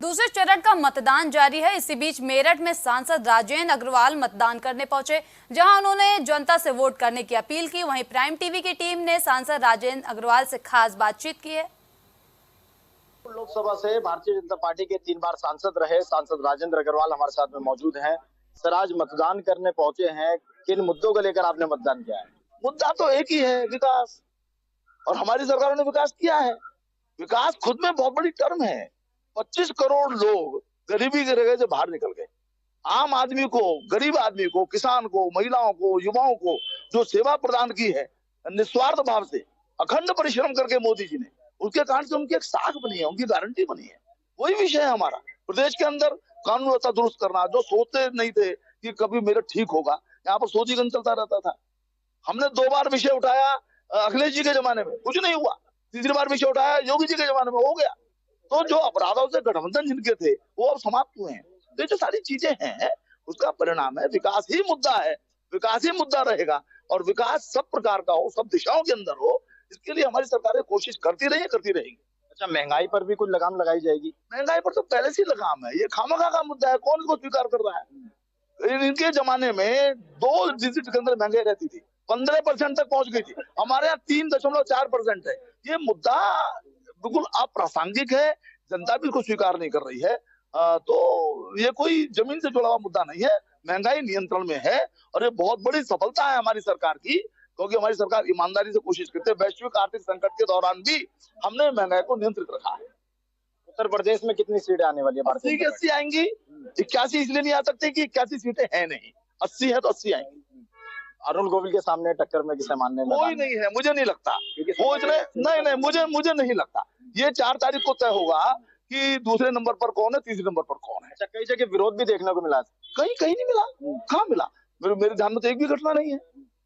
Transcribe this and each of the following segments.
दूसरे चरण का मतदान जारी है। इसी बीच मेरठ में सांसद राजेंद्र अग्रवाल मतदान करने पहुंचे, जहां उन्होंने जनता से वोट करने की अपील की। वहीं प्राइम टीवी की टीम ने सांसद राजेंद्र अग्रवाल से खास बातचीत की है। लोकसभा से भारतीय जनता पार्टी के 3 बार सांसद रहे सांसद राजेंद्र अग्रवाल हमारे साथ में मौजूद हैं। सर, आज मतदान करने पहुंचे हैं, किन मुद्दों को लेकर आपने मतदान किया है? मुद्दा तो एक ही है, विकास। और हमारी सरकारों ने विकास किया है। विकास खुद में बहुत बड़ी टर्म है। 25 करोड़ लोग गरीबी के रेखे से बाहर निकल गए। आम आदमी को, गरीब आदमी को, किसान को, महिलाओं को, युवाओं को जो सेवा प्रदान की है निस्वार्थ भाव से, अखंड परिश्रम करके मोदी जी ने, उसके कारण से उनकी एक साख बनी है, उनकी गारंटी बनी है। वही विषय है हमारा। प्रदेश के अंदर कानून व्यवस्था दुरुस्त करना, जो सोचते नहीं थे कि कभी मेरठ ठीक होगा, यहाँ पर सोचीगंज चलता रहता था। हमने 2 बार विषय उठाया अखिलेश जी के जमाने में, कुछ नहीं हुआ। तीसरी बार विषय उठाया योगी जी के जमाने में, हो गया। तो जो अपराधों से गठबंधन जिनके थे वो अब समाप्त हुए हैं। तो जो सारी चीजें हैं उसका परिणाम है। विकास ही मुद्दा है, विकास ही मुद्दा रहेगा। और विकास सब प्रकार का हो, सब दिशाओं के अंदर हो, इसके लिए हमारी सरकारें कोशिश करती रही है, करती रहेंगी। अच्छा, महंगाई पर भी कुछ लगाम लगाई जाएगी? महंगाई पर तो पहले से लगाम है, ये खामखा का मुद्दा है, कौन इसको स्वीकार कर रहा है? इनके जमाने में 2 डिजिट के अंदर महंगाई रहती थी, 15% तक पहुंच गई थी। हमारे यहाँ 3.4% है। ये मुद्दा बिल्कुल अप्रासंगिक है, जनता भी इसको स्वीकार नहीं कर रही है। तो ये कोई जमीन से जुड़ा हुआ मुद्दा नहीं है। महंगाई नियंत्रण में है और ये बहुत बड़ी सफलता है हमारी सरकार की, क्योंकि हमारी सरकार ईमानदारी से कोशिश करते है। वैश्विक आर्थिक संकट के दौरान भी हमने महंगाई को नियंत्रित रखा है। उत्तर प्रदेश में कितनी सीटें आने वाली है? 80 की 80 आएंगी। 81 इसलिए नहीं आ सकती कि 81 सीटें हैं नहीं, 80 है तो 80 आएंगी। अरुण गोविल के सामने टक्कर में किसे मानने में? कोई नहीं है, मुझे नहीं लगता। वो इतने नहीं, मुझे नहीं लगता। ये 4 तारीख को तय होगा कि दूसरे नंबर पर कौन है, तीसरे नंबर पर कौन है। अच्छा, कई जगह विरोध भी देखने को मिला। कहीं नहीं मिला। कहाँ मिला? मेरे ध्यान में तो एक भी घटना नहीं है,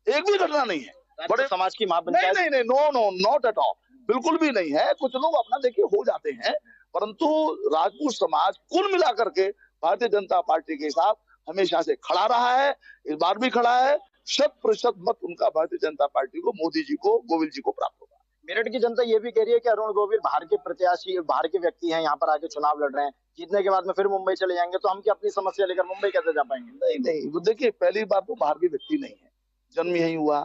एक भी घटना नहीं है। बड़े समाज की महापंचायत नहीं, नो, नॉट एट ऑल, बिल्कुल भी नहीं है। कुछ लोग अपना देखिए हो जाते हैं, परंतु राजपूत समाज कुल मिलाकर के भारतीय जनता पार्टी के साथ हमेशा से खड़ा रहा है, इस बार भी खड़ा है। 100% मत उनका भारतीय जनता पार्टी को, मोदी जी को, गोविल जी को प्राप्त होगा। मेरठ की जनता ये भी कह रही है कि अरुण गोविल बाहर के प्रत्याशी, बाहर के व्यक्ति हैं, यहाँ पर आके चुनाव लड़ रहे हैं, जीतने के बाद में फिर मुंबई चले जाएंगे, तो हम क्या अपनी समस्या लेकर मुंबई कैसे जा पाएंगे? नहीं, वो देखिए, पहली बात तो बाहर के व्यक्ति नहीं है, जन्म यही हुआ,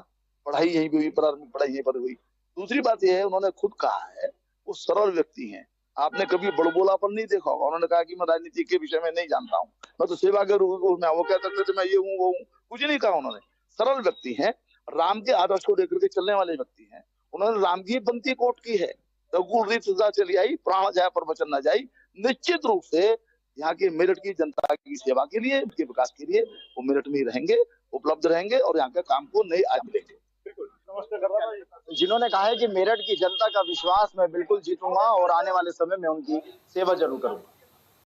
पढ़ाई यहीं पे हुई, प्रारंभिक पढ़ाई यहीं पर हुई। दूसरी बात यह है, उन्होंने खुद कहा है वो सरल व्यक्ति हैं। आपने कभी बड़बोलापन नहीं देखा होगा। उन्होंने कहा कि मैं राजनीति के विषय में नहीं जानता हूँ, मैं तो सेवा के रूप में। वो कह सकते थे मैं ये हूँ वो हूँ, कुछ नहीं कहा उन्होंने। सरल व्यक्ति हैं, राम के आदर्श को लेकर के चलने वाले व्यक्ति हैं। उन्होंने राम की पंक्ति कोट की है, रघुकुल रीत सदा चली आई, प्राण जाए पर वचन न जाई। निश्चित रूप से यहाँ के मेरठ की जनता की सेवा के लिए, उनके विकास के लिए वो मेरठ में रहेंगे, उपलब्ध रहेंगे और यहाँ के काम को नई आज मिलेंगे। जिन्होंने कहा है कि मेरठ की जनता का विश्वास मैं बिल्कुल जीतूंगा और आने वाले समय में उनकी सेवा जरूर करूंगा।